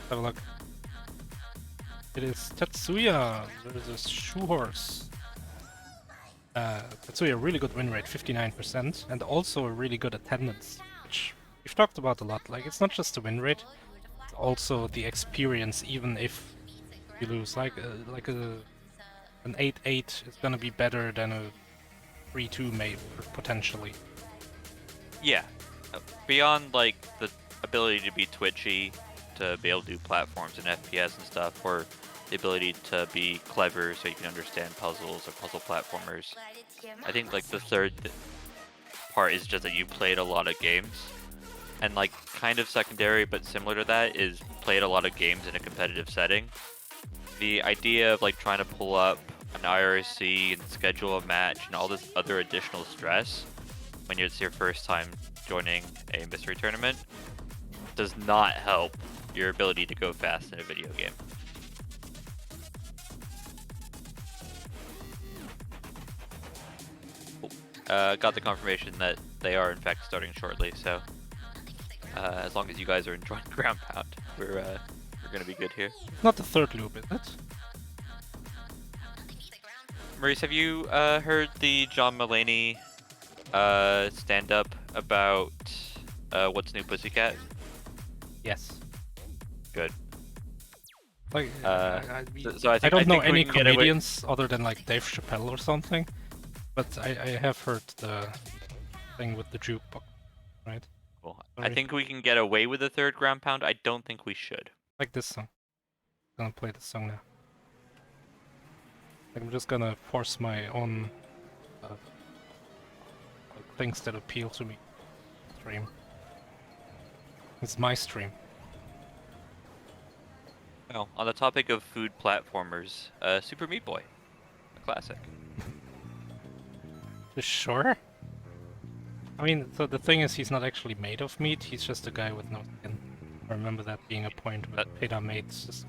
Have a look. It is T3tsuya versus Shoehorse. T3tsuya, a really good win rate, 59%, and also a really good attendance, which we've talked about a lot. Like, it's not just the win rate, it's also the experience, even if you lose. An 8-8 is gonna be better than a 3-2 maybe, potentially. Yeah. Beyond, like, the ability to be twitchy, to be able to do platforms and FPS and stuff, or the ability to be clever so you can understand puzzles or puzzle platformers. I think, like, the third part is just that you played a lot of games. And, like, kind of secondary, but similar to that, is played a lot of games in a competitive setting. The idea of, like, trying to pull up an IRC and schedule a match and all this other additional stress when it's your first time joining a mystery tournament does not help your ability to go fast in a video game. Got the confirmation that they are in fact starting shortly, so as long as you guys are enjoying Ground Pound, we're gonna be good here. Not the third loop, is it? Maurice, have you heard the John Mulaney stand-up about What's New Pussycat? Yes. Good. Like, so I don't know any comedians other than like Dave Chappelle or something, but I have heard the thing with the jukebox, right? Cool. Sorry. I think we can get away with the third Ground Pound. I don't think we should. Like this song. I'm gonna play this song now. I'm just gonna force my own things that appeal to me. Stream. It's my stream. Well, on the topic of food platformers, Super Meat Boy, a classic. Sure. I mean, so the thing is, he's not actually made of meat. He's just a guy with no skin. I remember that being a point with Peter Mates. Just...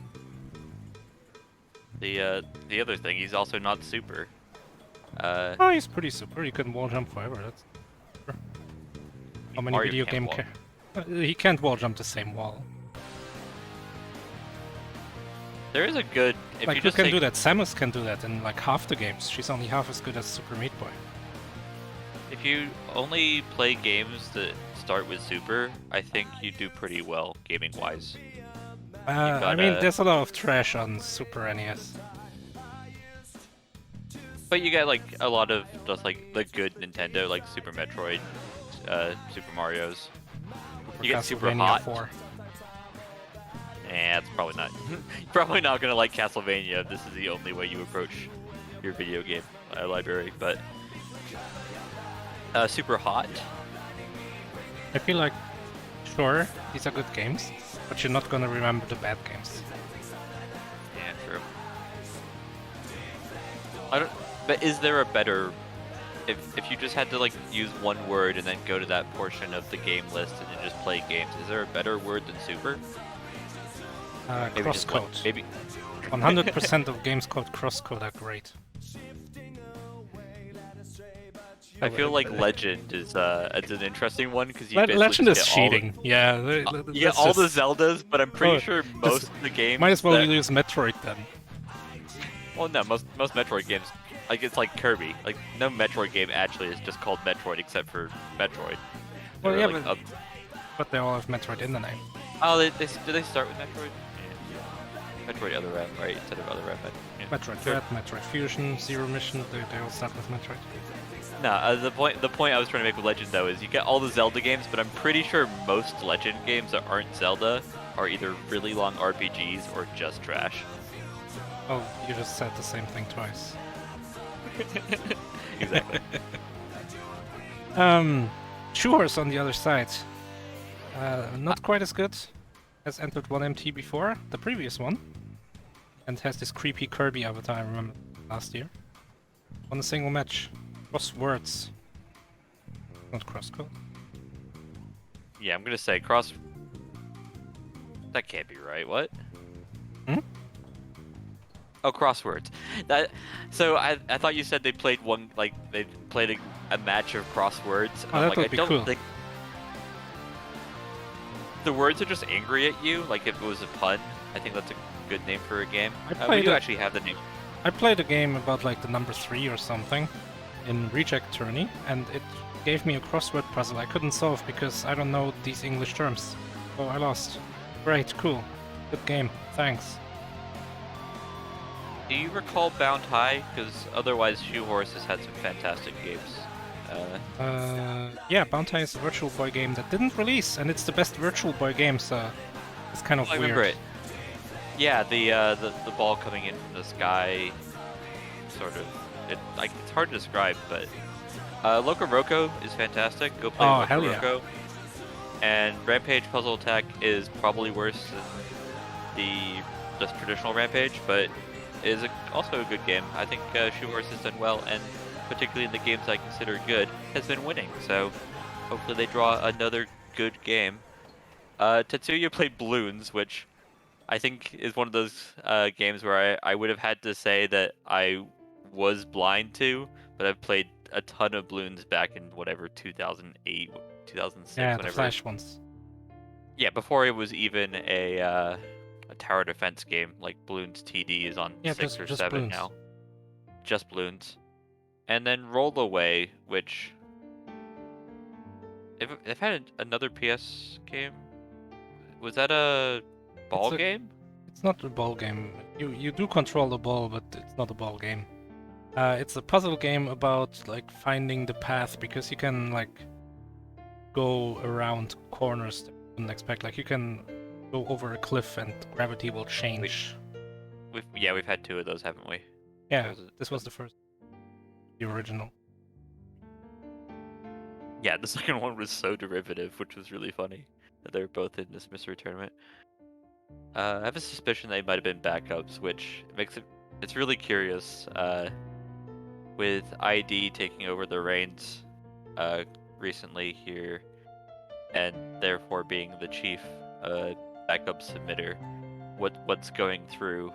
The other thing, he's also not super. Oh, he's pretty super. He can wall jump forever. That's super. How many video game he can't wall jump the same wall. There is a good. If like, you who just can do that? Samus can do that in like half the games. She's only half as good as Super Meat Boy. If you only play games that start with Super, I think you do pretty well gaming-wise. I mean, there's a lot of trash on Super NES. But you get like a lot of just like the good Nintendo, like Super Metroid, Super Mario's. You get Super Hot. 4. It's probably not. You're probably not gonna like Castlevania if this is the only way you approach your video game library. But Super Hot. I feel like, sure, these are good games, but you're not gonna remember the bad games. Yeah, true. But is there a better? If you just had to like use one word and then go to that portion of the game list and then just play games, is there a better word than Super? Crosscode. Maybe 100% of games called crosscode are great. I feel like Legend is it's an interesting one because you Legend is cheating. Yeah, you get all the Zeldas, but I'm pretty sure most of the games. Might as well use Metroid then. Well, no, most Metroid games, like it's like Kirby. Like no Metroid game actually is just called Metroid except for Metroid. Well, yeah, like, but they all have Metroid in the name. Oh, do they start with Metroid? Yeah. Metroid Other M, right? Instead of Other M. Yeah. Metroid Dread, Metroid Fusion, Zero Mission, they all start with Metroid. No, the point I was trying to make with Legend though is you get all the Zelda games, but I'm pretty sure most Legend games that aren't Zelda are either really long RPGs or just trash. Oh, you just said the same thing twice. Exactly. Shoehorse on the other side. Not quite as good. Has entered 1MT before, the previous one. And has this creepy Kirby avatar I remember last year. Won a single match. Crosswords. Not crosscode. Yeah, I'm gonna say That can't be right. What? Hmm? Oh, crosswords. So I thought you said they played they played a match of crosswords. Oh, that would be cool. the words are just angry at you, like if it was a pun. I think that's a good name for a game. I We played do it. actually have the name. I played a game about like the number 3 or something in Reject Tourney, and it gave me a crossword puzzle I couldn't solve because I don't know these English terms. So I lost. Great, cool. Good game. Thanks. Do you recall Bound High? Because otherwise, Shoehorse has had some fantastic games. Yeah, Bounty is a Virtual Boy game that didn't release, and it's the best Virtual Boy game, so it's kind of I weird. remember it. Yeah, the ball coming in from the sky, sort of. It's hard to describe, but Loco Roco is fantastic. Go play Oh, Loco hell yeah. Roco. And Rampage Puzzle Attack is probably worse than the just traditional Rampage, but is also a good game. I think Shoehorse has done well, and particularly in the games I consider good, has been winning. So hopefully they draw another good game. Tetsuya played Balloons, which I think is one of those games where I would have had to say that I was blind to, but I've played a ton of Balloons back in whatever 2008, 2006, Yeah, whenever. the Flash ones. Yeah, before it was even a tower defense game. Like Balloons TD is on Yeah, 6 or just 7 Balloons. now. Just Balloons. And then Roll Away, which if had another PS game. Was that a ball game? It's not a ball game. You do control the ball, but it's not a ball game. It's a puzzle game about like finding the path, because you can like go around corners that you wouldn't expect. Like you can go over a cliff and gravity will change. We've had 2 of those, haven't we? Yeah, this was the first, the original. Yeah, the second one was so derivative, which was really funny. That they were both in this mystery tournament. I have a suspicion they might have been backups, which makes it's really curious. With ID taking over the reins recently here, and therefore being the chief backup submitter, what's going through.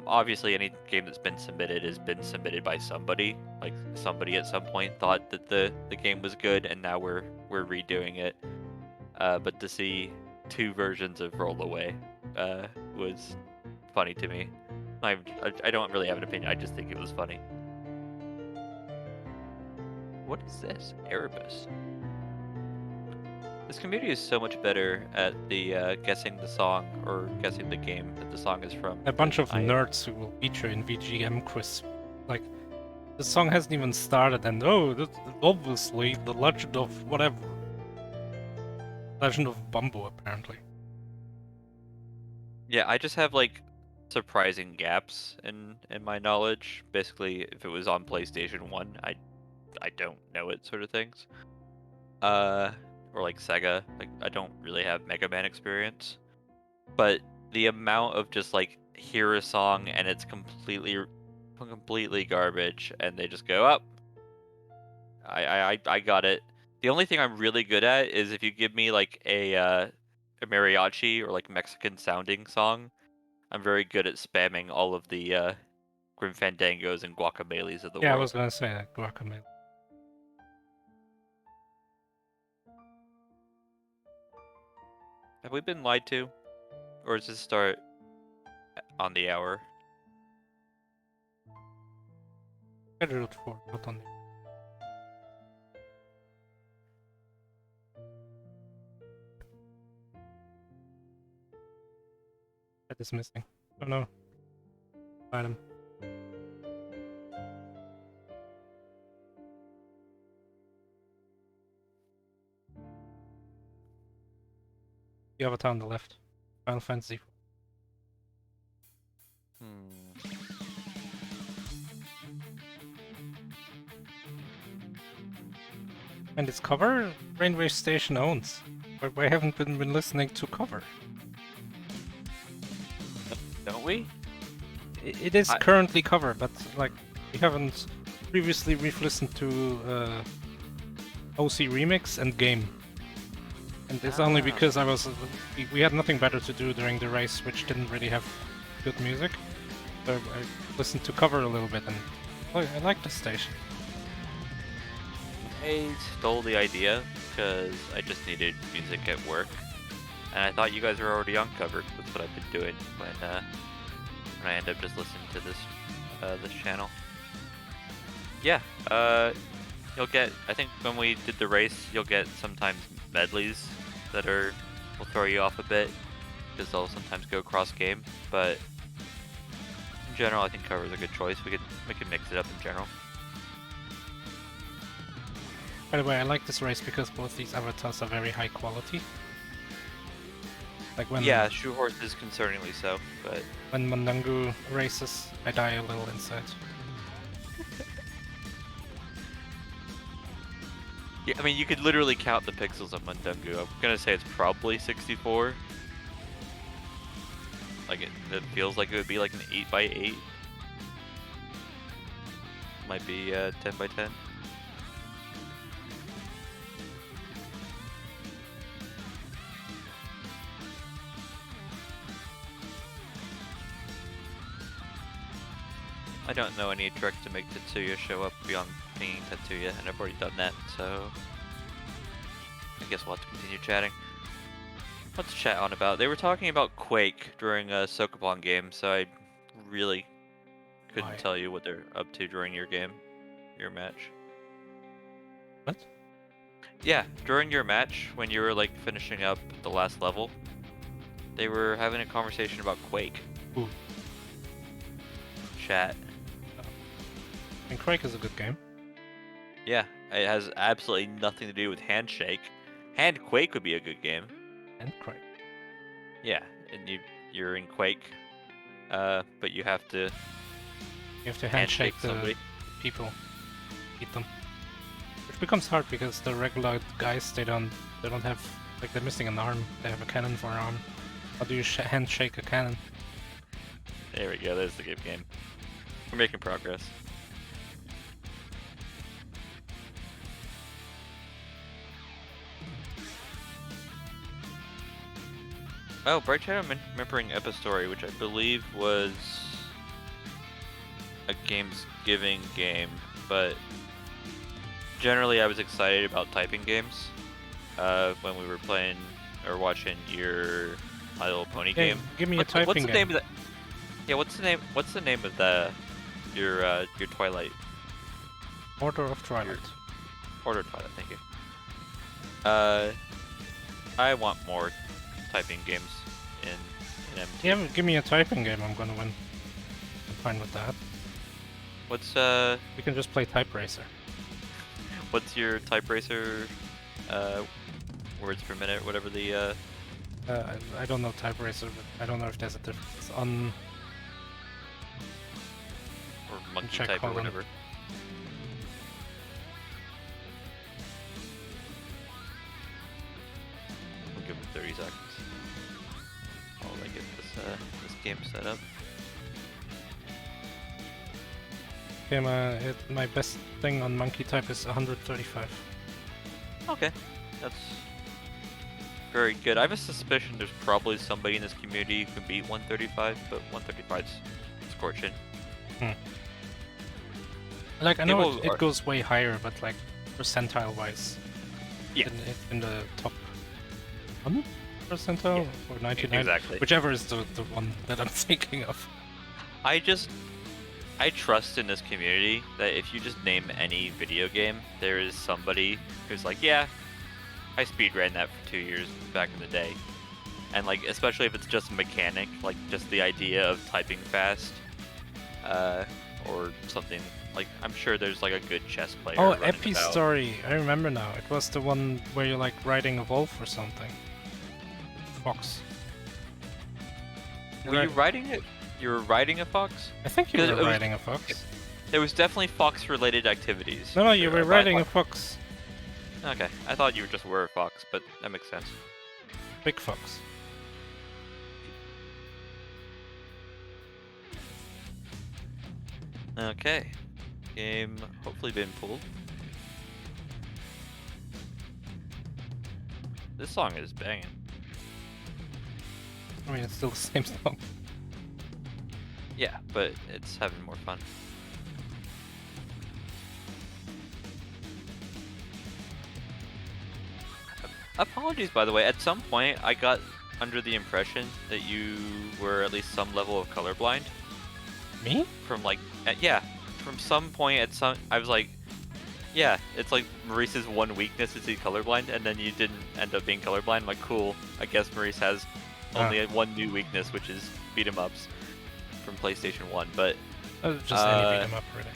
Obviously, any game that's been submitted has been submitted by somebody. Like somebody at some point thought that the game was good, and now we're redoing it. But to see 2 versions of Roll Away was funny to me. I don't really have an opinion. I just think it was funny. What is this? Erebus. This community is so much better at the guessing the song or guessing the game that the song is from. A bunch of I am. nerds who will feature in VGM quiz. Like, the song hasn't even started, and oh, that's obviously the Legend of whatever. Legend of Bumbo, apparently. Yeah, I just have like surprising gaps in my knowledge. Basically, if it was on PlayStation 1, I don't know it, sort of things. Or like Sega, like I don't really have Mega Man experience. But the amount of just like hear a song and it's completely garbage, and they just go up. I got it. The only thing I'm really good at is if you give me like a mariachi or like Mexican sounding song, I'm very good at spamming all of the Grim Fandangos and Guacameles of the Yeah, I world. was gonna say that, Guacamole. Have we been lied to? Or does this start on the hour? Scheduled for, not on. That is missing. Oh no. Item. The avatar on the left. Final Fantasy. And its cover, Rainway Station owns. But we haven't been listening to cover. Don't we? It is currently cover, but like we haven't previously. We've listened to OC Remix and Game, and it's only because we had nothing better to do during the race, which didn't really have good music. So I listened to cover a little bit, and I like the station. I stole the idea because I just needed music at work, And I thought you guys were already on cover. That's what I've been doing when I end up just listening to this channel. Yeah, you'll get, I think when we did the race, you'll get sometimes medleys that will throw you off a bit, because they'll sometimes go cross game, but in general, I think cover is a good choice. We could mix it up in general. By the way, I like this race because both these avatars are very high quality. Like when Shoehorse is concerningly so, but when Mandangu races, I die a little inside. yeah, I mean, you could literally count the pixels on Mandangu. I'm gonna say it's probably 64. Like it feels like it would be like an 8x8. Might be 10x10. I don't know any trick to make T3tsuya show up beyond pinging T3tsuya, and I've already done that, so I guess we'll have to continue chatting. What's chat on about? They were talking about Quake during a Sokopon game, so I really couldn't tell you what they're up to during your match. What? Yeah, during your match, when you were like finishing up the last level, they were having a conversation about Quake. Ooh. Chat. And Quake is a good game. Yeah, it has absolutely nothing to do with Handshake. Quake would be a good game. And Quake. Yeah, and you're in Quake, but you have to handshake the somebody. people, beat them. Which becomes hard because the regular guys they don't have, like, they're missing an arm. They have a cannon for an arm. How do you handshake a cannon? There we go. There's the good game. We're making progress. Oh, Bright Shadow remembering Epistory, which I believe was a Gamesgiving game, but generally I was excited about typing games when we were playing or watching your My Little Pony game. Give me a typing what's the game. name of that? Yeah, what's the name of your Twilight? Order of Twilight. Order of Twilight, thank you. I want more typing games in MT. Yeah, give me a typing game, I'm gonna win. I'm fine with that. What's We can just play Type Racer. what's your type racer words per minute, whatever the I don't know Type Racer, but I don't know if there's a difference on or monkey check, type or hold on. whatever. We'll give him 30 seconds while I get this game set up. Okay, my best thing on monkey type is 135. Okay, that's very good. I have a suspicion there's probably somebody in this community who can beat 135, but 135's scorching. Like, I know People it are- goes way higher, but like percentile wise, Yeah. in the top 1 percentile or 99, Exactly. whichever is the one that I'm thinking of. I trust in this community that if you just name any video game, there is somebody who's like, yeah, I speedran that for 2 years back in the day. And like, especially if it's just a mechanic, like just the idea of typing fast, or something. Like, I'm sure there's like a good chess player. Oh, running Epi about. Story, I remember now. It was the one where you're like riding a wolf or something. Fox. Were you riding it? You were riding a fox? I think you Because were it was- riding a fox. There was definitely fox-related activities. No, for you sure. were riding a fox. Okay, I thought you just were a fox, but that makes sense. Big fox. Okay, game hopefully been pulled. This song is banging. I mean, it's still the same song. Yeah, but it's having more fun. Apologies, by the way. At some point, I got under the impression that you were at least some level of colorblind. Me? From like, yeah, from some point at some, I was like, yeah, it's like Maurice's one weakness is he's colorblind, and then you didn't end up being colorblind. I'm like, cool, I guess Maurice has only one new weakness, which is beat 'em ups from PlayStation 1, but Just any beat 'em up, really.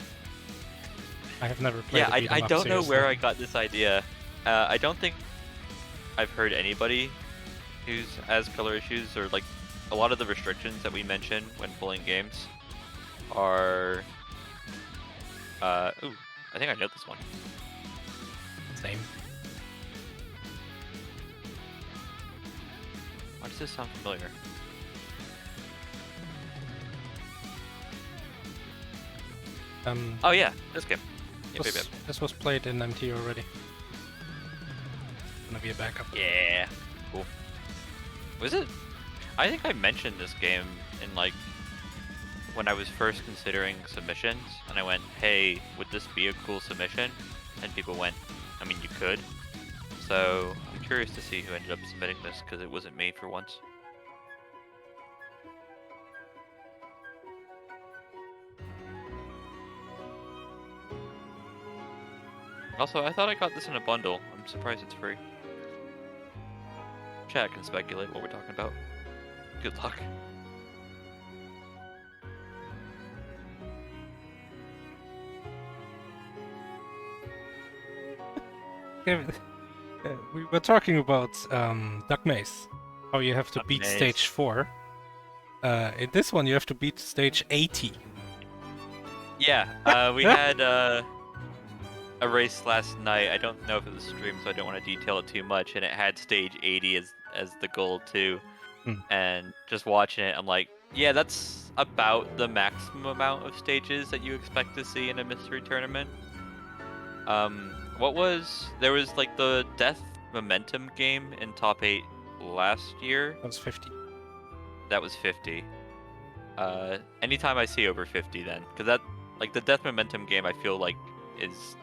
I have never played a beat 'em I up, don't know seriously. where I got this idea. I don't think I've heard anybody who's has color issues, or like a lot of the restrictions that we mention when pulling games are ooh, I think I know this one. Same. Why does this sound familiar? Oh yeah, this game. Yep, yep, yep. This was played in MT already. Gonna be a backup. Yeah, cool. Was it? I think I mentioned this game in like when I was first considering submissions, and I went, "Hey, would this be a cool submission?" And people went, "I mean, you could." So I'm curious to see who ended up submitting this, because it wasn't me for once. Also, I thought I got this in a bundle. I'm surprised it's free. Chat can speculate what we're talking about. Good luck. We were talking about Duck Maze. How you have to Duck beat Maze. stage 4. In this one, you have to beat stage 80. Yeah, we had a race last night. I don't know if it was streamed, so I don't want to detail it too much. And it had stage 80 as the goal too. And just watching it, I'm like, yeah, that's about the maximum amount of stages that you expect to see in a mystery tournament. There was like the Death Momentum game in top 8 last year. That was 50. That was 50. Anytime I see over 50 then, because that, like the Death Momentum game, I feel like is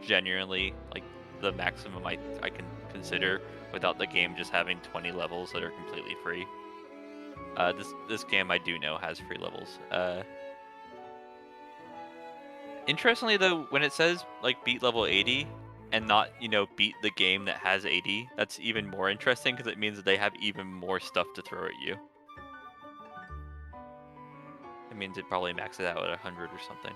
genuinely like the maximum I can consider without the game just having 20 levels that are completely free. This game I do know has free levels. Interestingly though, when it says like beat level 80 and not, beat the game that has 80, that's even more interesting because it means that they have even more stuff to throw at you. It means it probably maxes out at 100 or something.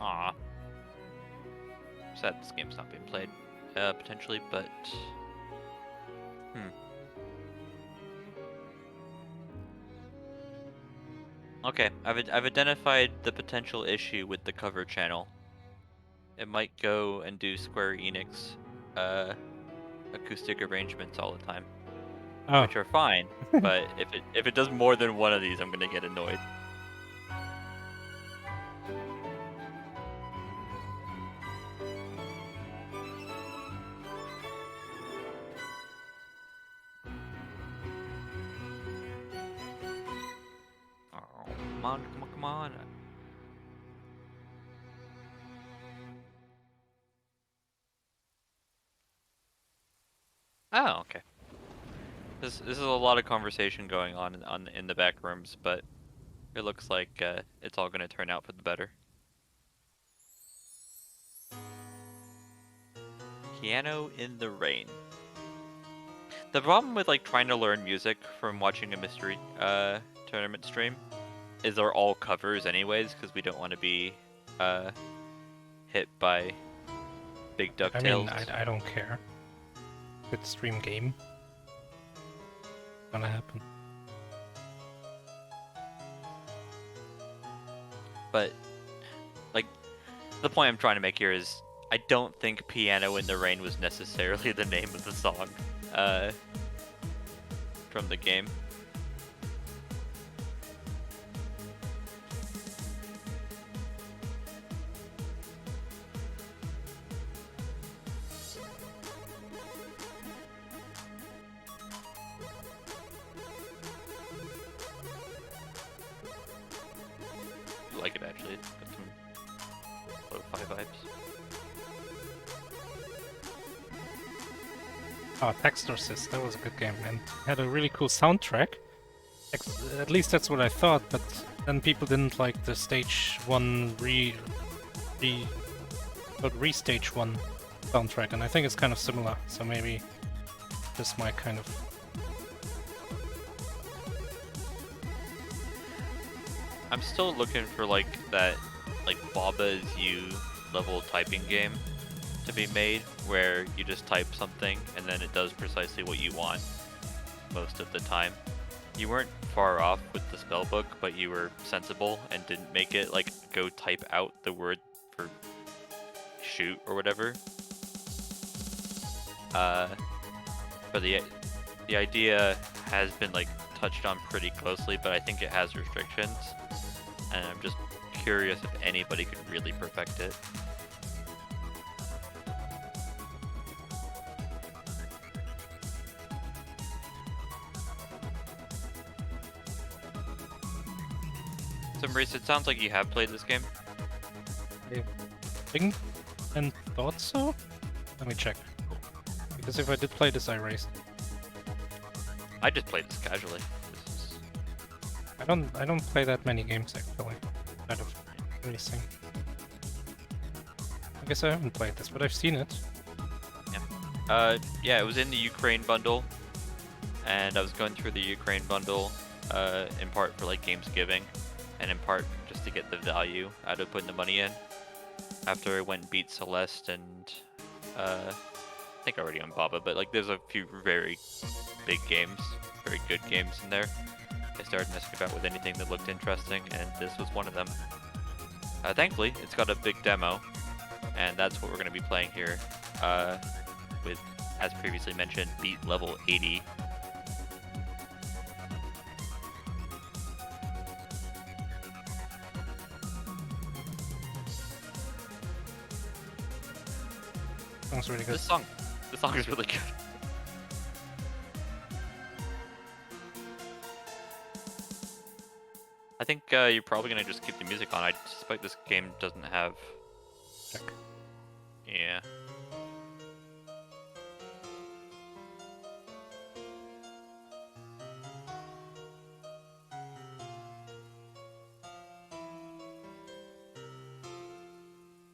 Aw. Sad this game's not being played, potentially, but... Okay, I've identified the potential issue with the cover channel. It might go and do Square Enix acoustic arrangements all the time, which are fine. But if it does more than one of these, I'm gonna get annoyed. Oh, come on, come on, come on. Oh, okay. This is a lot of conversation going on in the back rooms, but it looks like it's all gonna turn out for the better. Piano in the Rain. The problem with like trying to learn music from watching a mystery tournament stream is they're all covers anyways, because we don't want to be hit by big DuckTales. I mean, I don't care. Good stream game. Gonna happen. But like the point I'm trying to make here is I don't think Piano in the Rain was necessarily the name of the song. from the game. I like it actually. It's got some lo-fi vibes. Oh, Textorsis, that was a good game and had a really cool soundtrack. At least that's what I thought, but then people didn't like the stage 1 restage 1 soundtrack, and I think it's kind of similar, so maybe this might kind of... I'm still looking for like that Baba is You level typing game to be made, where you just type something and then it does precisely what you want most of the time. You weren't far off with the spellbook, but you were sensible and didn't make it like go type out the word for shoot or whatever. But the idea has been like touched on pretty closely, but I think it has restrictions, and I'm just curious if anybody could really perfect it. So Maurice, it sounds like you have played this game. I think and thought so? Let me check. Because if I did play this, I raced. I just played this casually. I don't play that many games actually. Out of racing. I guess I haven't played this, but I've seen it. Yeah, it was in the Ukraine bundle, and I was going through the Ukraine bundle in part for like Gamesgiving, and in part just to get the value out of putting the money in. After I went and beat Celeste and I think already on Baba, but like there's a few very big games, very good games in there. I started messing about with anything that looked interesting, and this was one of them. Thankfully, it's got a big demo, and that's what we're going to be playing here with, as previously mentioned, beat level 80. Sounds really good. This song is really good. I think you're probably gonna just keep the music on. I suspect this game doesn't have. Check. Yeah.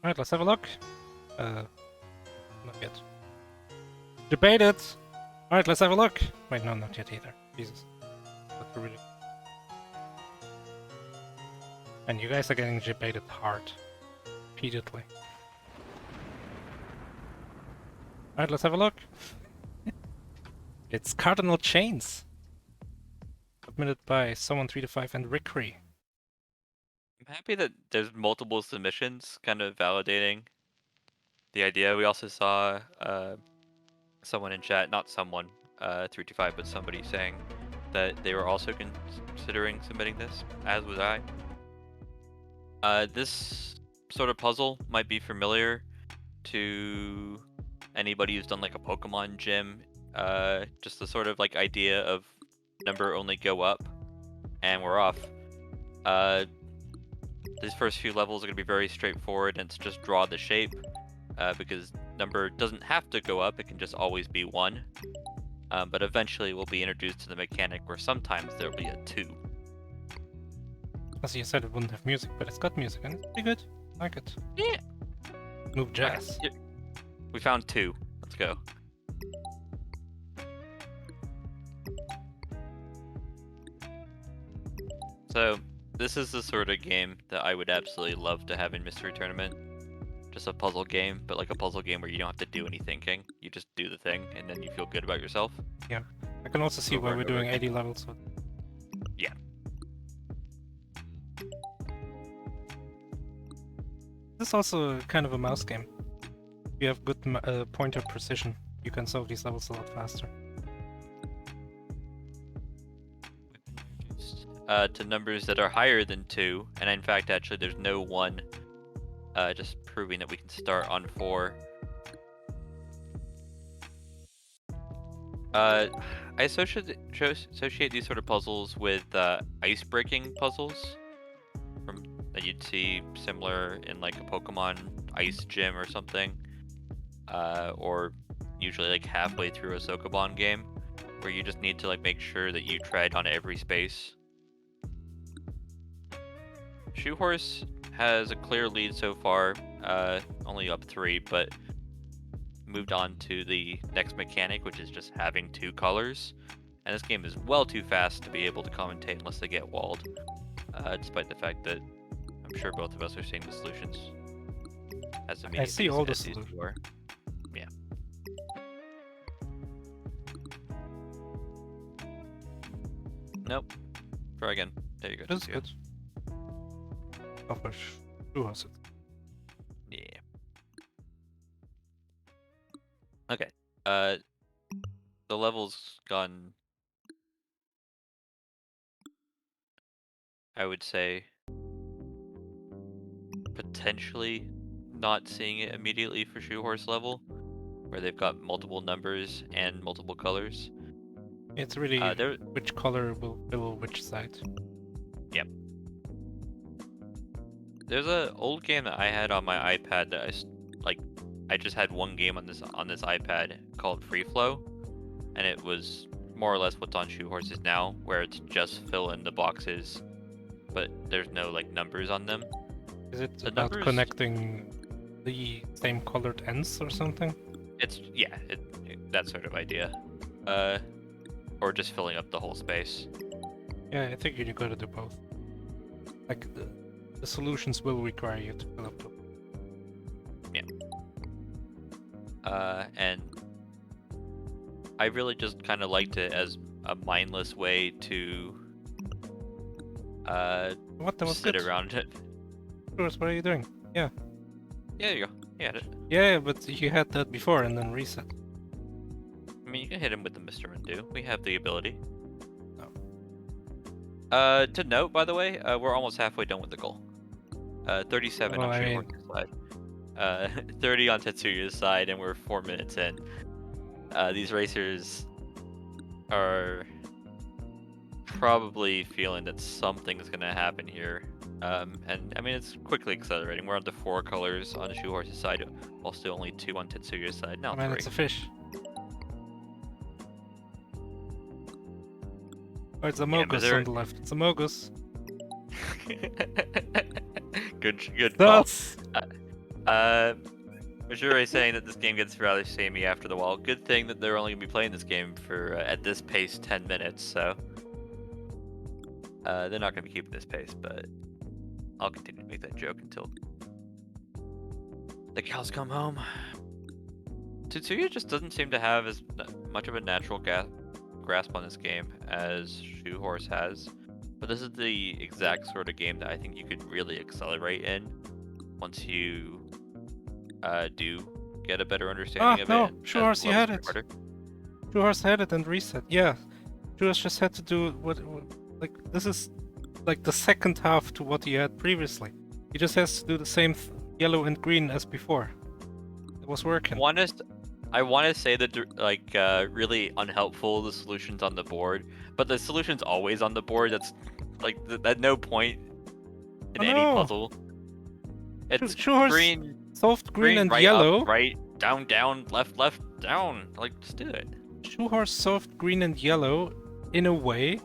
Alright, let's have a look. Not yet. Debate it! Alright, let's have a look! Wait, no, not yet either. Jesus. That's really... And you guys are getting debated hard. Repeatedly. Alright, let's have a look. It's Cardinal Chains. Submitted by someone 3-5 and Rickery. I'm happy that there's multiple submissions, kind of validating the idea. We also saw someone in chat, not someone 3-5, but somebody saying that they were also considering submitting this, as was I. This sort of puzzle might be familiar to anybody who's done like a Pokemon gym. Just the sort of like idea of number only go up, and we're off. These first few levels are going to be very straightforward, and it's just draw the shape, because number doesn't have to go up, it can just always be 1. But eventually we'll be introduced to the mechanic where sometimes there'll be a 2. As you said, it wouldn't have music, but it's got music, and it's pretty good. I like it. Yeah. Move jazz. Yeah. We found 2. Let's go. So, this is the sort of game that I would absolutely love to have in Mystery Tournament. Just a puzzle game, but like a puzzle game where you don't have to do any thinking. You just do the thing, and then you feel good about yourself. Yeah. I can also see why we're doing 80 levels. With... Yeah. This is also kind of a mouse game. If you have good pointer precision, you can solve these levels a lot faster. reduced to numbers that are higher than 2, and in fact, actually, there's no 1, just proving that we can start on 4. I associate these sort of puzzles with ice-breaking puzzles from that you'd see similar in like a Pokemon Ice Gym or something, or usually like halfway through a Sokoban game, where you just need to like make sure that you tread on every space. Shoehorse has a clear lead so far, only up 3, but moved on to the next mechanic, which is just having 2 colors. And this game is well too fast to be able to commentate unless they get walled, despite the fact that I'm sure both of us are seeing the solutions as I immediately see all the as these solutions. two are. Yeah. Nope. Try again. There you go. That's Tetsuya. good. Of course, Shoehorse. Yeah. Okay. Uh, the level's gone, I would say, potentially not seeing it immediately for Shoehorse level, where they've got multiple numbers and multiple colors. It's really There, which color will fill which side. yep. There's a old game that I had on my iPad that like. I just had one game on this iPad called Free Flow, and it was more or less what's on Shoehorses now, where it's just fill in the boxes, but there's no like numbers on them. Is it The about numbers, connecting the same colored ends or something? it's yeah, that sort of idea, or just filling up the whole space. Yeah, I think you gotta do both. Like the solutions will require you to fill up the. And I really just kind of liked it as a mindless way to What? That was sit good. around it. Shoehorse, what are you doing? Yeah. Yeah, there you go. You had it. Yeah, but you had that before and then reset. I mean, you can hit him with the Mr. Undo. We have the ability. Oh. To note, by the way, we're almost halfway done with the goal. 37 Well, on I mean, Shoehorse's side. 30 on Tetsuya's side, and we're 4 minutes in. These racers are probably feeling that something's gonna happen here. And I mean, it's quickly accelerating. We're on to 4 colors on Shoehorse's side, while still only 2 on Tetsuya's side. Now I mean, 3. it's a fish. Oh, it's a Yeah, but Mogus on the left. It's a Mogus. good call. That's. Majure is saying that this game gets rather samey after the wall. Good thing that they're only gonna be playing this game for at this pace 10 minutes, so they're not gonna be keeping this pace. But I'll continue to make that joke until the cows come home. T3tsuya just doesn't seem to have as much of a natural grasp on this game as Shoehorse has. But this is the exact sort of game that I think you could really accelerate in once you do get a better understanding of No, it. Shoehorse, you had it. Shoehorse had it and reset. Yeah, Shoehorse just had to do like this is like the second half to what he had previously. He just has to do the same yellow and green as before. It was working. I want to say that like really unhelpful the solutions on the board, but the solution's always on the board. That's like at no point in any puzzle. It's Shoehorse green, soft green and right, yellow. up, right, down, down, left, left, down. Like just do it. Shoehorse soft green and yellow in a way,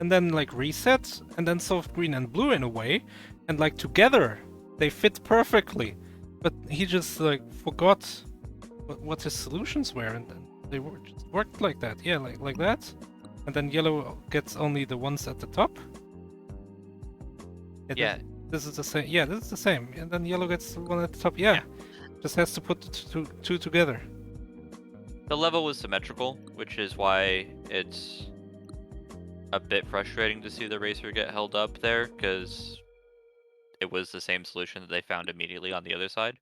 and then like reset, and then soft green and blue in a way, and like together they fit perfectly. But he just like forgot what his solutions were, and then they just worked like that. Yeah, like that. And then yellow gets only the ones at the top. Yeah. This is the same. Yeah, this is the same. And then yellow gets the one at the top. Yeah. Just has to put the two together. The level was symmetrical, which is why it's a bit frustrating to see the racer get held up there, because it was the same solution that they found immediately on the other side.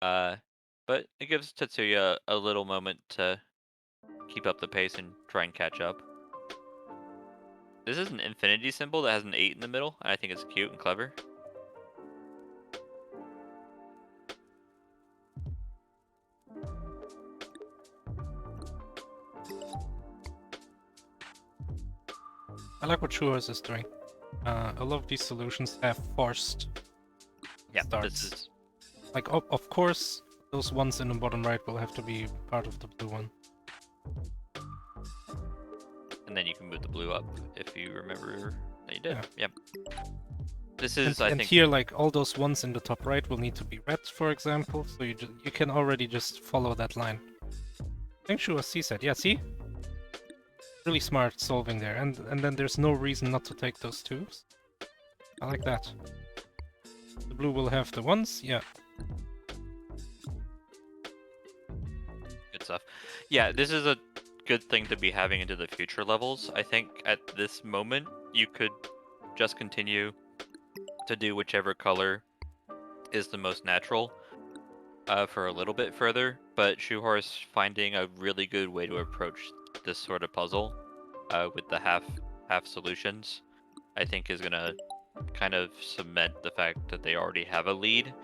But it gives Tetsuya a little moment to keep up the pace and try and catch up. This is an infinity symbol that has an 8 in the middle, and I think it's cute and clever. I like what Shoehorse is doing. A lot of these solutions have forced Yeah, starts. this is Like, of course, those ones in the bottom right will have to be part of the blue one. and then you can move the blue up if you remember that you did. Yeah. Yep. This is, I And think, here, like, all those ones in the top right will need to be red, for example, so you can already just follow that line. I think Shoehorse sees that. Yeah, see? Really smart solving there, and then there's no reason not to take those twos. I like that. The blue will have the ones, yeah. good stuff. Yeah, this is a good thing to be having into the future levels. I think at this moment you could just continue to do whichever color is the most natural for a little bit further, but Shoehorse finding a really good way to approach this sort of puzzle with the half solutions, I think is gonna kind of cement the fact that they already have a lead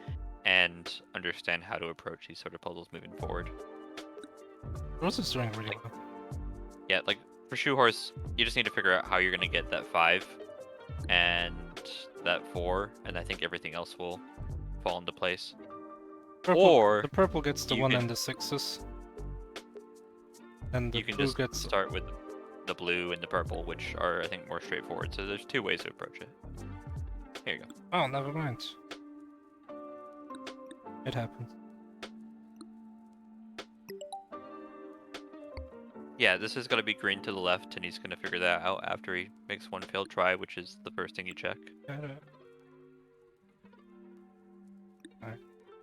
and understand how to approach these sort of puzzles moving forward. Rose is doing really well. Yeah, like for Shoehorse, you just need to figure out how you're gonna get that 5 and that 4, and I think everything else will fall into place. Or the purple gets the you 1 can- and the 6s. And the You can blue just gets... start with the blue and the purple, which are, I think, more straightforward. So there's 2 ways to approach it. Here you go. Oh, never mind. It happens. Yeah, this is going to be green to the left, and he's going to figure that out after he makes one failed try, which is the first thing you check. Alright.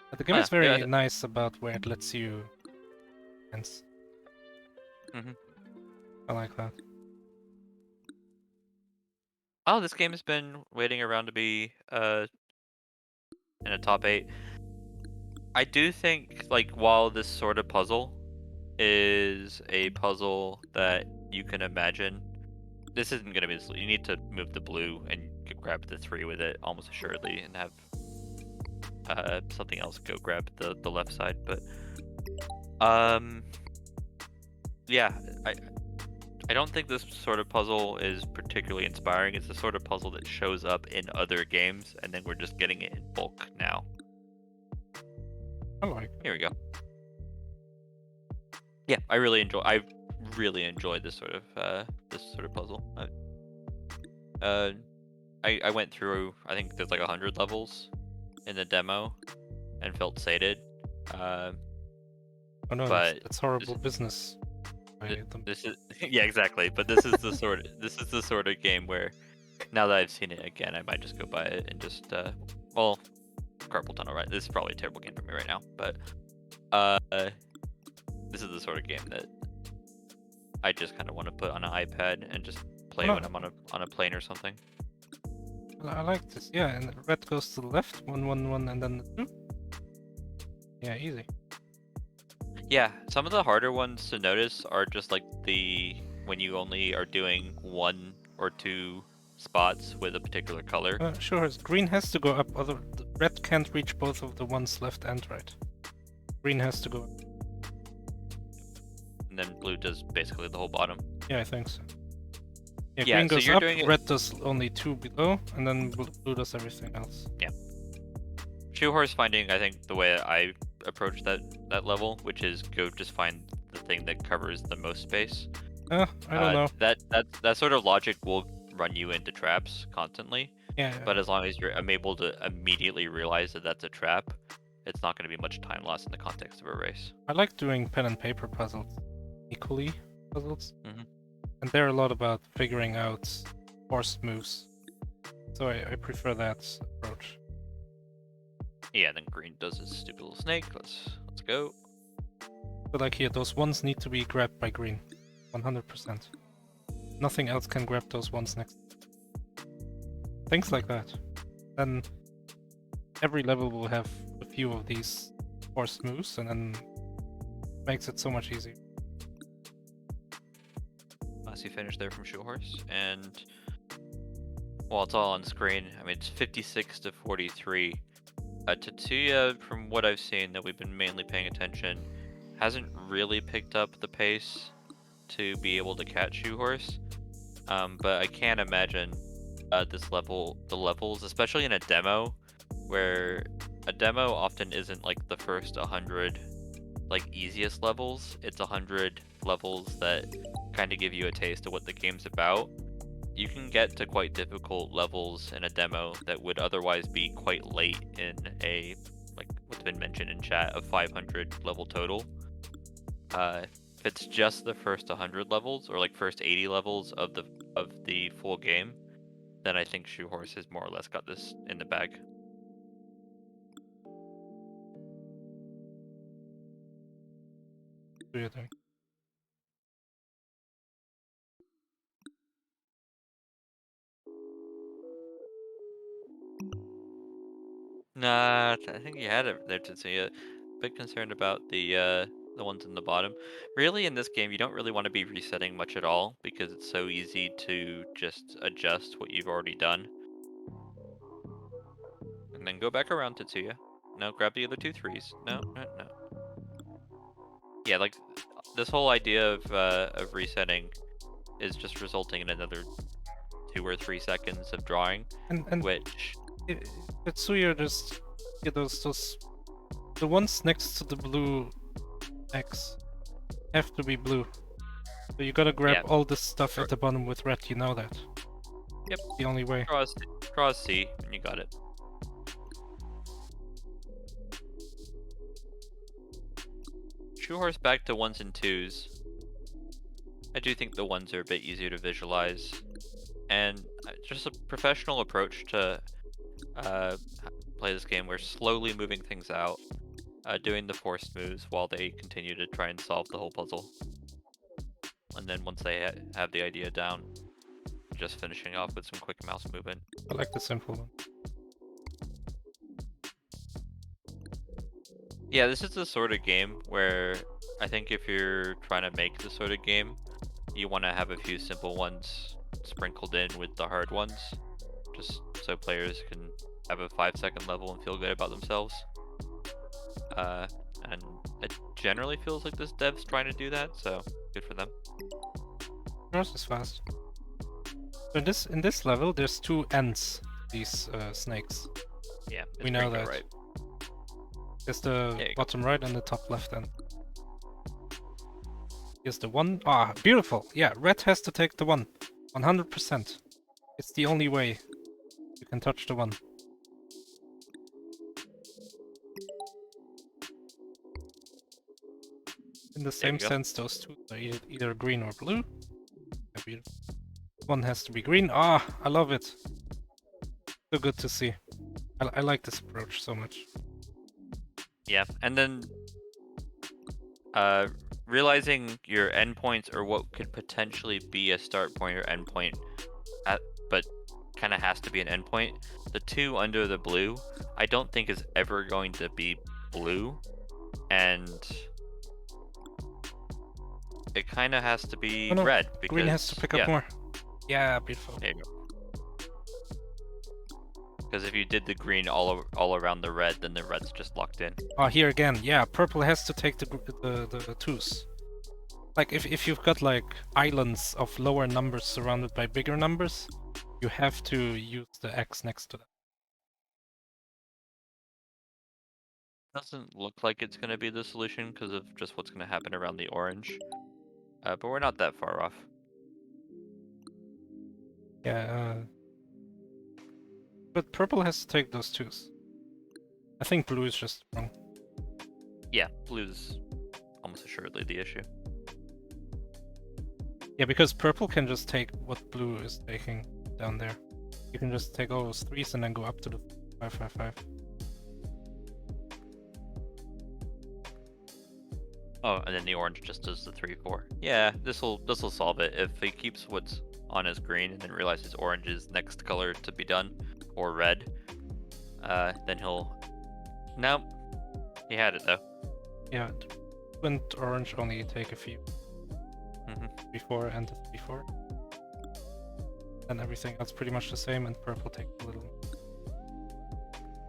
But the game Oh, is yeah, very nice about where it lets you... Mhm. I like that. Oh, this game has been waiting around to be in a top 8. I do think, like, while this sort of puzzle is a puzzle that you can imagine, this isn't going to be this. You need to move the blue and grab the 3 with it almost assuredly, and have something else go grab the left side. But yeah, I don't think this sort of puzzle is particularly inspiring. It's the sort of puzzle that shows up in other games, and then we're just getting it in bulk now. I like. Here we go. Yeah, I really enjoyed this sort of puzzle. I went through, I think there's like 100 levels in the demo, and felt sated. Oh no, but that's horrible business. This is yeah, exactly. But this is the sort of game where now that I've seen it again, I might just go buy it and just well, carpal tunnel, right? This is probably a terrible game for me right now, but this is the sort of game that I just kind of want to put on an iPad and just play when I'm on a plane or something. I like this. Yeah, and red goes to the left, 1, 1, 1, and then the 2. Yeah, easy. Yeah, some of the harder ones to notice are just like when you only are doing 1 or 2 spots with a particular color. Sure, green has to go up, the red can't reach both of the ones left and right. Green has to go up. And then blue does basically the whole bottom. Yeah, I think so. Yeah, Yeah, green so goes you're up, doing it... red does only 2 below, and then blue does everything else. Yeah. Shoehorse finding, I think, the way I approach that level, which is go just find the thing that covers the most space. I don't know. That sort of logic will run you into traps constantly. Yeah. But as long as I'm able to immediately realize that that's a trap, it's not going to be much time lost in the context of a race. I like doing pen and paper puzzles, equally puzzles, Mm-hmm. and they're a lot about figuring out forced moves. So I prefer that approach. Yeah, then green does his stupid little snake. Let's go. But like here, those ones need to be grabbed by green, 100%. Nothing else can grab those ones next. Things like that. Then every level will have a few of these forced moves, and then makes it so much easier. Classy finish there from Shoehorse, and Well, it's all on screen. I mean, it's 56 to 43. T3tsuya, from what I've seen that we've been mainly paying attention, hasn't really picked up the pace to be able to catch Shoehorse. But I can't imagine the levels, especially in a demo, where a demo often isn't like the first 100 like easiest levels. It's 100 levels that kind of give you a taste of what the game's about. You can get to quite difficult levels in a demo that would otherwise be quite late in a, like what's been mentioned in chat, of 500 level total. If it's just the first 100 levels, or like first 80 levels of the full game, then I think Shoehorse has more or less got this in the bag. What do you think? Nah, I think you had it there to see it. Bit concerned about the ones in the bottom. Really, in this game, you don't really want to be resetting much at all because it's so easy to just adjust what you've already done. And then go back around to Tsuya. No, grab the other two threes. No, no, no. Yeah, like this whole idea of resetting is just resulting in another 2 or 3 seconds of drawing, And which Tetsuya just those the ones next to the blue X have to be blue. So you gotta grab yeah, all this stuff Sure. at the bottom with red. You know that. yep, The only way. draw a C and you got it. Shoehorse back to ones and twos. I do think the ones are a bit easier to visualize, and just a professional approach to play this game. We're slowly moving things out, doing the forced moves while they continue to try and solve the whole puzzle. And then once they have the idea down, just finishing off with some quick mouse movement. I like the simple one. Yeah, this is the sort of game where I think if you're trying to make the sort of game, you want to have a few simple ones sprinkled in with the hard ones, just so players can have a 5-second level and feel good about themselves. And it generally feels like this dev's trying to do that, so good for them. Yours is fast. So in this level, there's two ends. These snakes. Yeah, it's We know Ringo, that. right? There's There the you go. bottom right and the top left end. Here's the one. Ah, beautiful. Yeah, red has to take the one. 100%. It's the only way you can touch the one. In the There same you go. sense, those two are either green or blue. Yeah, beautiful. One has to be green. Ah, I love it. So good to see. I like this approach so much. Yeah, and then realizing your endpoints, or what could potentially be a start point or endpoint, but kind of has to be an endpoint. The two under the blue, I don't think is ever going to be blue, and it kind of has to be Oh no, red green has to because pick up more. Yeah, beautiful. there you go. Because if you did the green all around the red, then the red's just locked in. Oh, here again. Yeah, purple has to take the twos. Like if you've got like islands of lower numbers surrounded by bigger numbers, you have to use the X next to them. Doesn't look like it's going to be the solution because of just what's going to happen around the orange. But we're not that far off. Yeah, but purple has to take those twos. I think blue is just wrong. Yeah, blue's almost assuredly the issue. Yeah, because purple can just take what blue is taking down there. You can just take all those threes and then go up to the 555. Oh, and then the orange just does the 3-4. Yeah, this'll solve it. If he keeps what's on his green and then realizes orange is next color to be done, or red, then he'll. Nope, he had it though. Yeah, blue and orange only take a few Hmm before and before. and everything else pretty much the same, and purple takes a little.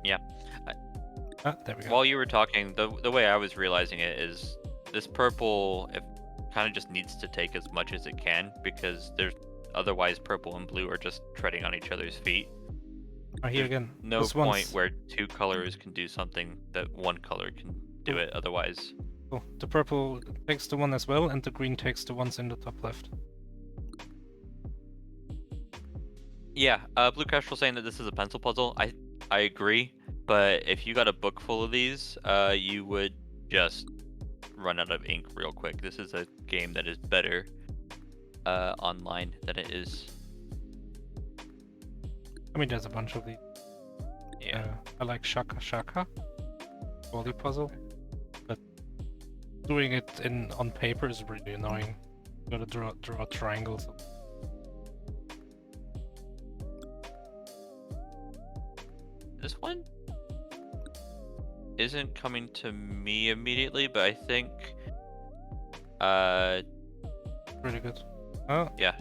Yeah. There we go. While you were talking, the way I was realizing it is this purple kind of just needs to take as much as it can, because there's otherwise purple and blue are just treading on each other's feet. Here again. No this point one's... where two colors can do something that one color can do it otherwise. Oh, the purple takes the one as well, and the green takes the ones in the top left. Yeah, Blue Casual saying that this is a pencil puzzle. I agree, but if you got a book full of these, you would just run out of ink real quick. This is a game that is better online than it is. I mean, there's a bunch of these. Yeah. I like Shaka Shaka, volley puzzle, but doing it on paper is really annoying. You gotta draw triangles. This one isn't coming to me immediately, but I think Really good. Oh, yeah,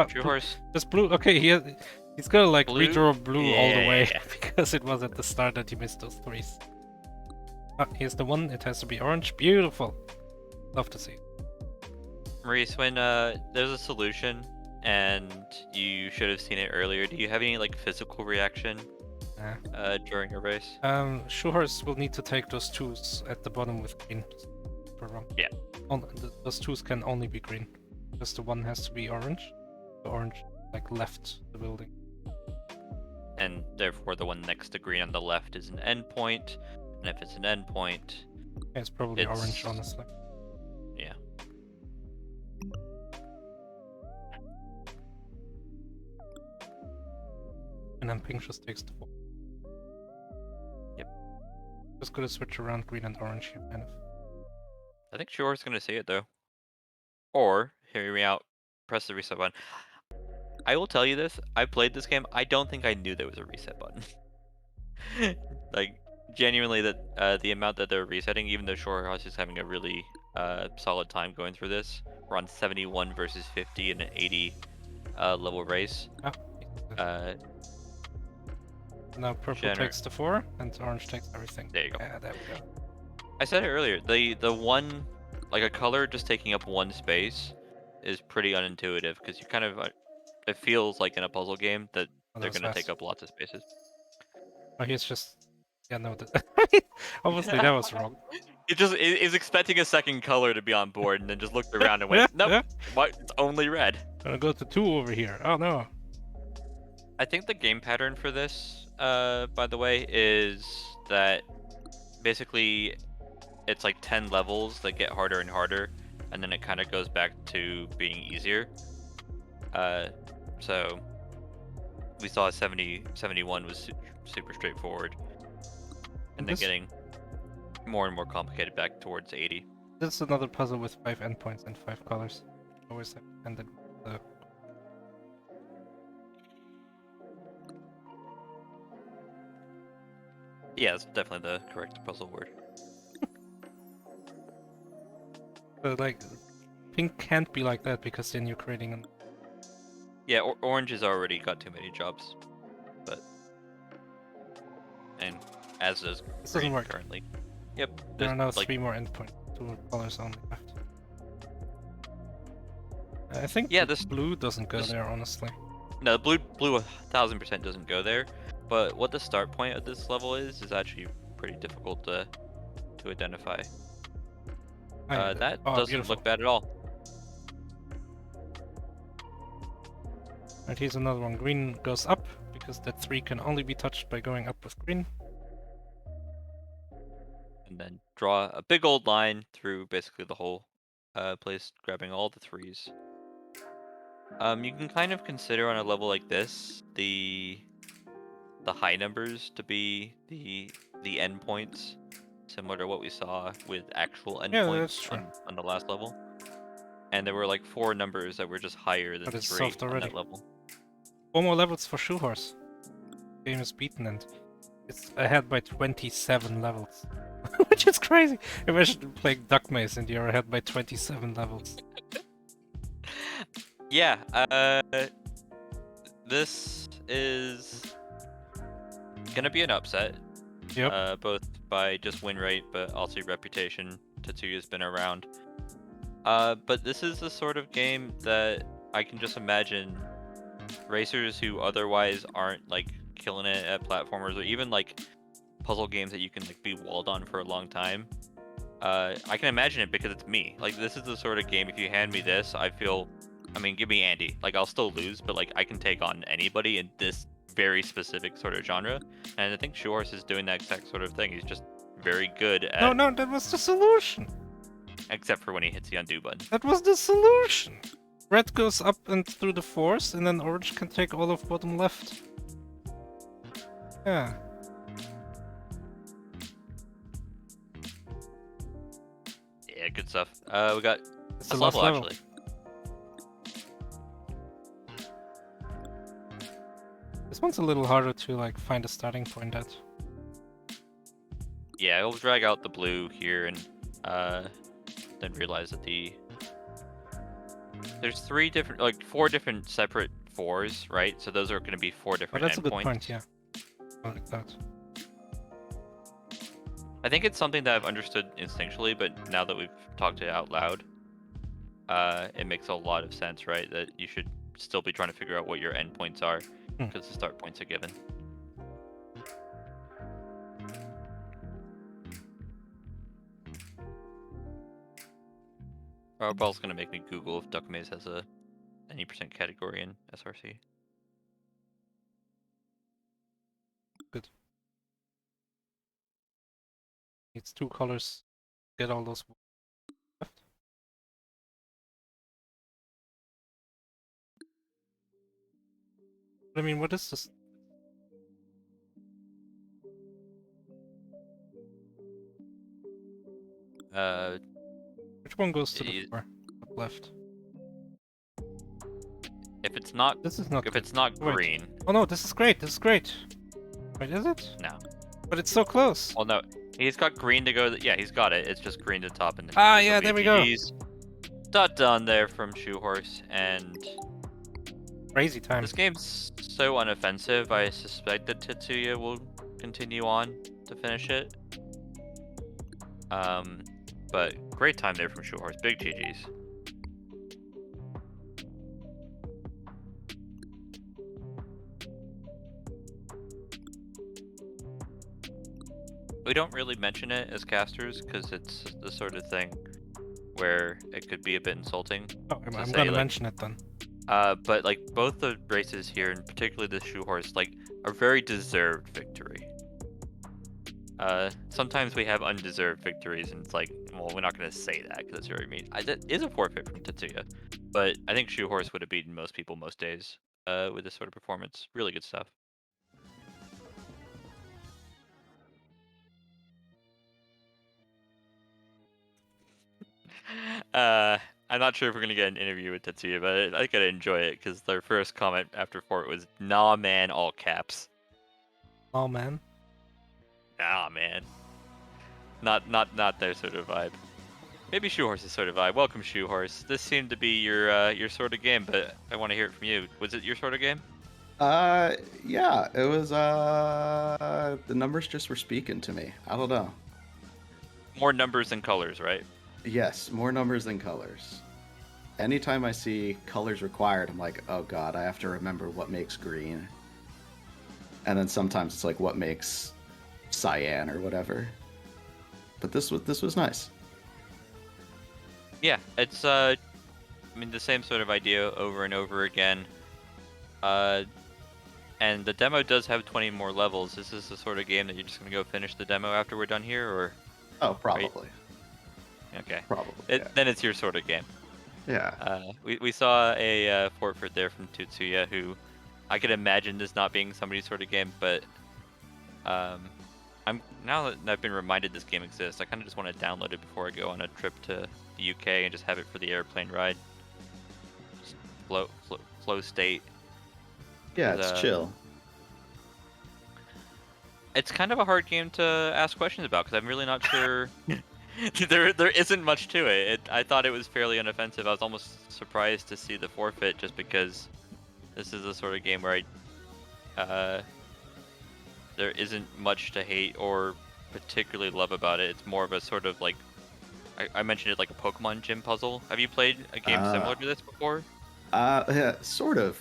Shoehorse. This blue. Okay, he's gonna like Blue? redraw blue all the way Yeah. because it was at the start that he missed those threes. Here's the one. It has to be orange. Beautiful. Love to see. Maurice, when there's a solution and you should have seen it earlier, do you have any like physical reaction during a race? Shoehorse will need to take those twos at the bottom with green. For wrong. Yeah. Those twos can only be green. Because the one has to be orange. The orange like left the building. And therefore the one next to green on the left is an endpoint. And if it's an endpoint, Yeah, it's probably orange, honestly. Yeah. And then pink just takes the 4. Yep. Just gotta switch around green and orange here, kind of. I think Shore's gonna see it though. Or, hear me out, press the reset button. I will tell you this, I played this game, I don't think I knew there was a reset button. Like, genuinely, that the amount that they're resetting, even though Shoehorse is having a really solid time going through this. We're on 71 versus 50 in an 80 level race. Now purple takes the 4, and orange takes everything. There you go. Yeah, there we go. I said it earlier, the one, like a color just taking up one space is pretty unintuitive, because you kind of, it feels like in a puzzle game that they're going to take up lots of spaces. Oh, he's just... Yeah, no, obviously that was wrong. It just is expecting a second color to be on board, and then just looked around and went, nope, it's only red. Gonna go to 2 over here. Oh no. I think the game pattern for this, by the way, is that basically it's like 10 levels that get harder and harder, and then it kind of goes back to being easier. So we saw 71 was super straightforward, and then getting more and more complicated back towards 80. This is another puzzle with 5 endpoints and 5 colors. Always ended with the... Yeah, it's definitely the correct puzzle word. So, like, pink can't be like that, because then you're creating an... Yeah, orange has already got too many jobs, but... And as does green work currently. Yep. There are now 3 more endpoints, 2 colors only left. I think this blue doesn't go there, honestly. No, blue 1000% doesn't go there, but what the start point of this level is actually pretty difficult to identify. That doesn't beautiful. look bad at all. Right, here's another one. Green goes up, because that 3 can only be touched by going up with green. And then draw a big old line through basically the whole place, grabbing all the 3s. You can kind of consider on a level like this the high numbers to be the endpoints, similar to what we saw with actual endpoints on the last level. And there were like 4 numbers that were just higher than 3 on that level. 4 more levels for Shoehorse. Game is beaten, and it's ahead by 27 levels. Which is crazy! Imagine playing Duck Maze and you're ahead by 27 levels. Yeah, This is gonna be an upset. Yep. Both by just win rate, but also reputation. Tetsuya's been around. But this is the sort of game that I can just imagine racers who otherwise aren't like killing it at platformers or even like puzzle games that you can like be walled on for a long time. I can imagine it because it's me. Like this is the sort of game. If you hand me this, I mean, give me Andy. Like I'll still lose, but like I can take on anybody in this very specific sort of genre. And I think Shoehorse is doing that exact sort of thing. He's just very good No, at, no, that was the solution. except for when he hits the undo button. That was the solution. Red goes up and through the force, and then orange can take all of bottom left. Yeah. Yeah, good stuff. We got It's the this last level level. actually. This one's a little harder to like find a starting point at. Yeah, we'll drag out the blue here and then realize that there's four different separate fours, right? So those are going to be four But different that's a good endpoints. point, yeah. I like that. I think it's something that I've understood instinctually, but now that we've talked it out loud, it makes a lot of sense, right? That you should still be trying to figure out what your endpoints are, because the start points are given. Powerball's gonna make me Google if Duck Maze has any percent category in SRC. Good. It's two colors. Get all those left. I mean, what is this? Which one goes to the It- far? Up left. if it's not This is not if good. it's not Wait. green, Oh no, this is great. This is great. Wait, is it? no. But it's so close. Well, no, he's got green to go. Yeah, he's got it. It's just green to top and. Ah, this'll yeah, be there a we go. GG's. Dot done there from Shoehorse, and Crazy time. this game's so unoffensive. I suspect that T3tsuya will continue on to finish it. But great time there from Shoehorse. Big GG's. We don't really mention it as casters because it's the sort of thing where it could be a bit insulting. Oh, I'm say, gonna like, mention it then. But like both the races here, and particularly the Shoehorse, like are very deserved victory. Sometimes we have undeserved victories, and it's like, well, we're not gonna say that because it's very mean. That is a forfeit from T3tsuya, but I think Shoehorse would have beaten most people most days. With this sort of performance, really good stuff. I'm not sure if we're gonna get an interview with Tetsuya, but I gotta enjoy it because their first comment after Fort was "Nah, man," all caps. Oh man. Nah, man. Not their sort of vibe. Maybe Shoehorse's sort of vibe. Welcome, Shoehorse. This seemed to be your sort of game, but I want to hear it from you. Was it your sort of game? Yeah, it was, the numbers just were speaking to me. I don't know. More numbers than colors, right? Yes, more numbers than colors. Anytime I see colors required, I'm like, oh god, I have to remember what makes green. And then sometimes it's like, what makes cyan or whatever. But this was nice. Yeah, it's I mean the same sort of idea over and over again. And the demo does have 20 more levels. Is this the sort of game that you're just gonna go finish the demo after we're done here, or? Oh, probably. Okay. Probably. Yeah. Then it's your sort of game. Yeah. We saw a forfeit there from T3tsuya, who I could imagine this not being somebody's sort of game, but I'm now that I've been reminded this game exists, I kind of just want to download it before I go on a trip to the UK and just have it for the airplane ride. Just flow state. Yeah, it's chill. It's kind of a hard game to ask questions about because I'm really not sure. There isn't much to it. I thought it was fairly unoffensive. I was almost surprised to see the forfeit just because This is the sort of game where there isn't much to hate or particularly love about it. It's more of a sort of like I mentioned it like a Pokemon gym puzzle. Have you played a game similar to this before? Yeah, sort of.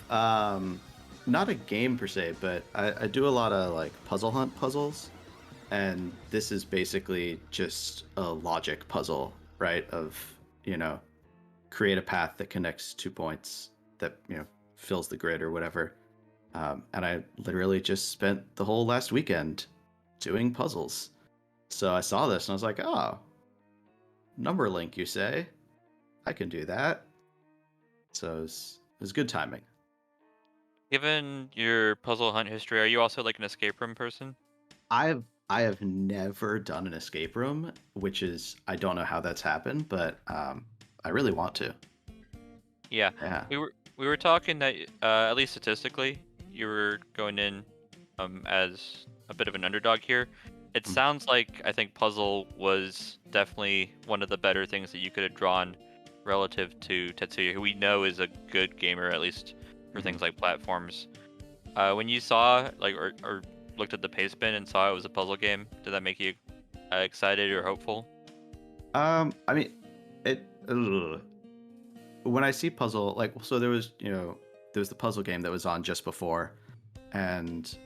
Not a game per se, but I do a lot of like puzzle hunt puzzles, and this is basically just a logic puzzle, right? Of, you know, create a path that connects 2 points that, fills the grid or whatever. And I literally just spent the whole last weekend doing puzzles. So I saw this and I was like, oh, number link, you say? I can do that. So it was good timing. Given your puzzle hunt history, are you also like an escape room person? I have never done an escape room, which is, I don't know how that's happened, but I really want to. Yeah, Yeah. we were talking that at least statistically, you were going in as a bit of an underdog here. It Mm. sounds like I think puzzle was definitely one of the better things that you could have drawn relative to Tetsuya, who we know is a good gamer at least for Mhm. things like platforms. When you saw like or looked at the paste bin and saw it was a puzzle game, did that make you excited or hopeful? I mean, it. Ugh. When I see puzzle, like, so there was the puzzle game that was on just before, and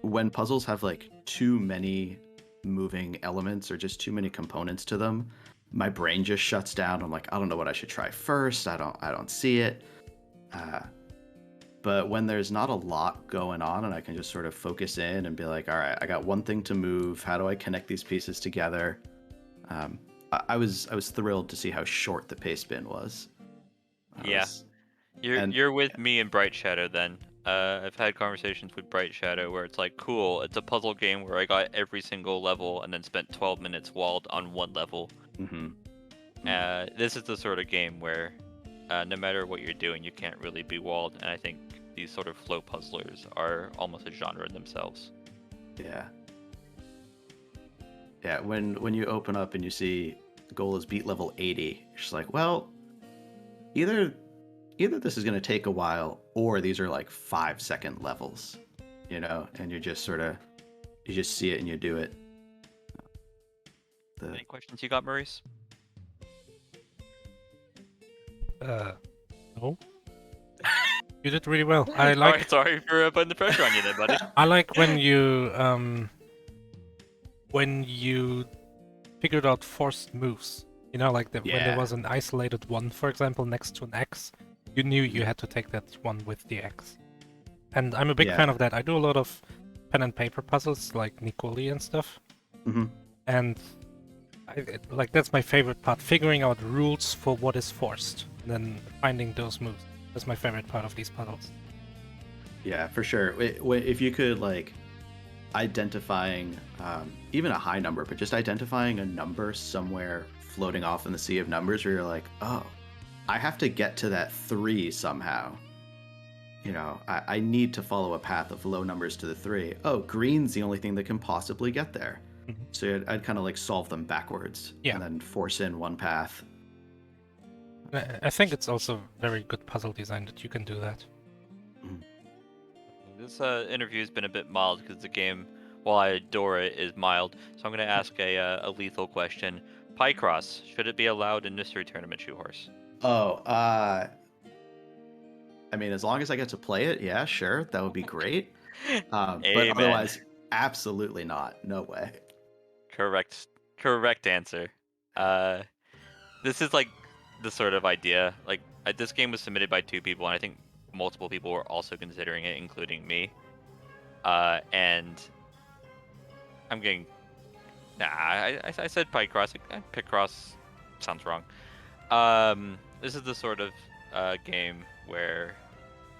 when puzzles have like too many moving elements or just too many components to them, my brain just shuts down. I'm like, I don't know what I should try first. I don't see it. Uh, but when there's not a lot going on and I can just sort of focus in and be like, all right, I got one thing to move. How do I connect these pieces together? Um, I was thrilled to see how short the pace bin was. I Yeah. was, You're and you're with me in Bright Shadow then. I've had conversations with Bright Shadow where it's like, cool, it's a puzzle game where I got every single level and then spent 12 minutes walled on one level. mhm. This is the sort of game where no matter what you're doing, you can't really be walled, and I think these sort of flow puzzlers are almost a genre in themselves. Yeah, yeah. When you open up and you see the goal is beat level 80, you're just like, well, either either this is going to take a while or these are like 5 second levels, and you just sort of you just see it and you do it. The Any questions you got, Maurice? No. You did really well. I All like right, sorry for putting the pressure on you there, buddy. I like when you figured out forced moves. Like when there Yeah. was an isolated one, for example, next to an X, you knew you Mhm. had to take that one with the X. And I'm a big fan Yeah. of that. I do a lot of pen and paper puzzles like Nikoli and stuff. Hmm. And like that's my favorite part, figuring out rules for what is forced, and then finding those moves. That's my favorite part of these puzzles. Yeah, for sure. If you could like identifying even a high number, but just identifying a number somewhere floating off in the sea of numbers where you're like, oh, I have to get to that 3 somehow. I need to follow a path of low numbers to the 3. Oh, green's the only thing that can possibly get there. Mhm. So I'd kind of like solve them backwards Yeah. and then force in one path. I think it's also very good puzzle design that you can do that. This interview has been a bit mild because the game, while I adore it, is mild. So I'm going to ask a lethal question. Pycross, should it be allowed in Mystery Tournament Shoehorse? Oh, I mean, as long as I get to play it, yeah, sure, that would be great. But Amen. otherwise, absolutely not. No way. Correct. Correct answer. Uh, this is like the sort of idea. Like this game was submitted by 2 people, and I think multiple people were also considering it, including me. And I'm getting. Nah, I said Pycross. Picross sounds wrong. This is the sort of game where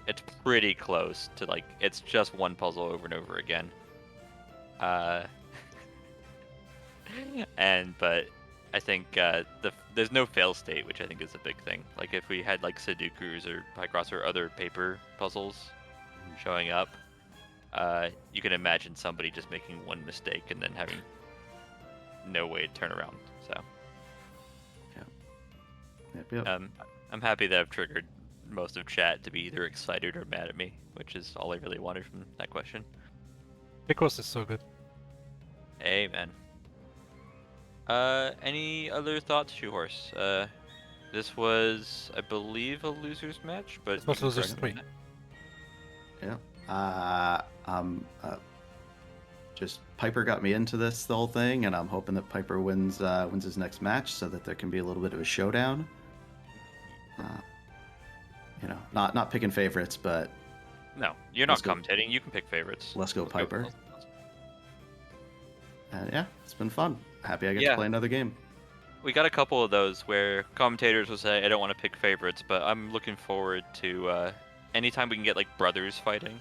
it's pretty close to like it's just one puzzle over and over again. Uh, but I think there's no fail state, which I think is a big thing. Like if we had like Sudokus or Pycross or other paper puzzles showing up, you can imagine somebody just making one mistake and then having no way to turn around. So Yep, yep. I'm happy that I've triggered most of chat to be either excited or mad at me, which is all I really wanted from that question. Picross is so good. Amen. Any other thoughts, Shoehorse? This was, I believe, a losers match, but This was you can losers correct me on 3. that. Yeah. Just Piper got me into the whole thing, and I'm hoping that Piper wins his next match so that there can be a little bit of a showdown. Not picking favorites, but No, you're Let's not go. commentating. You can pick favorites. let's go Piper. And yeah, it's been fun. Happy I get to Yeah. play another game. We got a couple of those where commentators will say, I don't want to pick favorites, but I'm looking forward to anytime we can get like brothers fighting,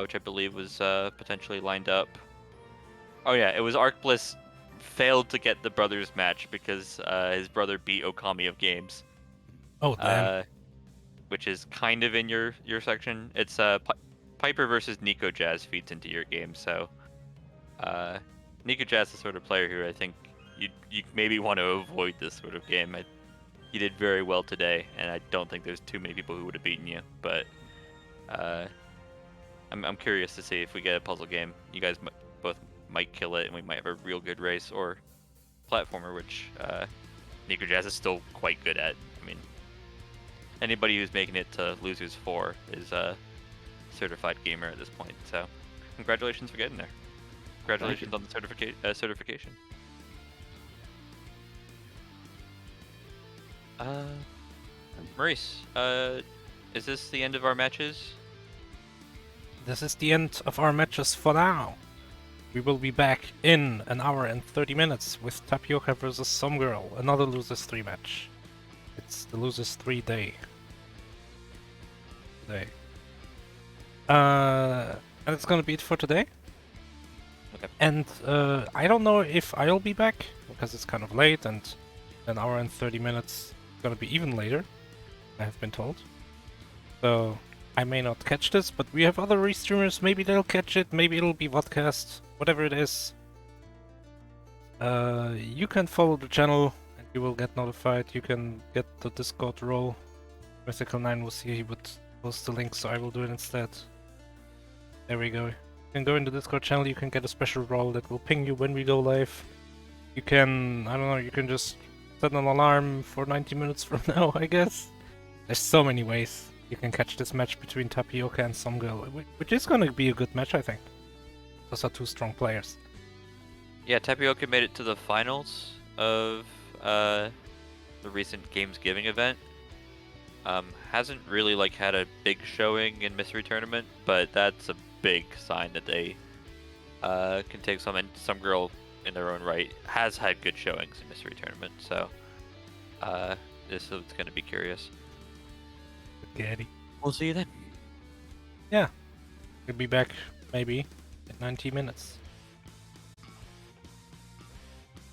which I believe was potentially lined up. Oh yeah, it was Arcbliss failed to get the brothers match because his brother beat Okami of Games, Oh, damn. which is kind of in your section. It's Piper versus Nico Jazz feeds into your game, so Nico Jazz is the sort of player who I think you maybe want to avoid this sort of game. You did very well today, and I don't think there's too many people who would have beaten you. But I'm curious to see if we get a puzzle game. You guys both might kill it, and we might have a real good race or platformer, which Nico Jazz is still quite good at. I mean, anybody who's making it to Losers 4 is a certified gamer at this point. So, congratulations for getting there. Congratulations on the certification. Maurice, is this the end of our matches? This is the end of our matches for now. We will be back in an hour and 30 minutes with Tapioca versus Some Girl, another Losers 3 match. It's the Losers 3 day. And it's gonna be it for today. Okay. And I don't know if I'll be back, because it's kind of late, and an hour and 30 minutes is gonna be even later, I have been told. So I may not catch this, but we have other restreamers, maybe they'll catch it, maybe it'll be vodcast, whatever it is. You can follow the channel and you will get notified. You can get the Discord role. Mythical9 was here, he would post the link, so I will do it instead. There we go. You can go in the Discord channel, you can get a special role that will ping you when we go live. You can, I don't know, you can just set an alarm for 90 minutes from now, I guess. There's so many ways you can catch this match between Tapioca and Some Girl, which is gonna be a good match, I think. Those are two strong players. Yeah, Tapioca made it to the finals of the recent Games Giving event. Hasn't really had a big showing in Mystery Tournament, but that's a big sign that they can take some. And Some Girl, in their own right, has had good showings in Mystery Tournament. So this is going to be curious. Gaddy. We'll see you then. Yeah. We'll be back maybe in 90 minutes.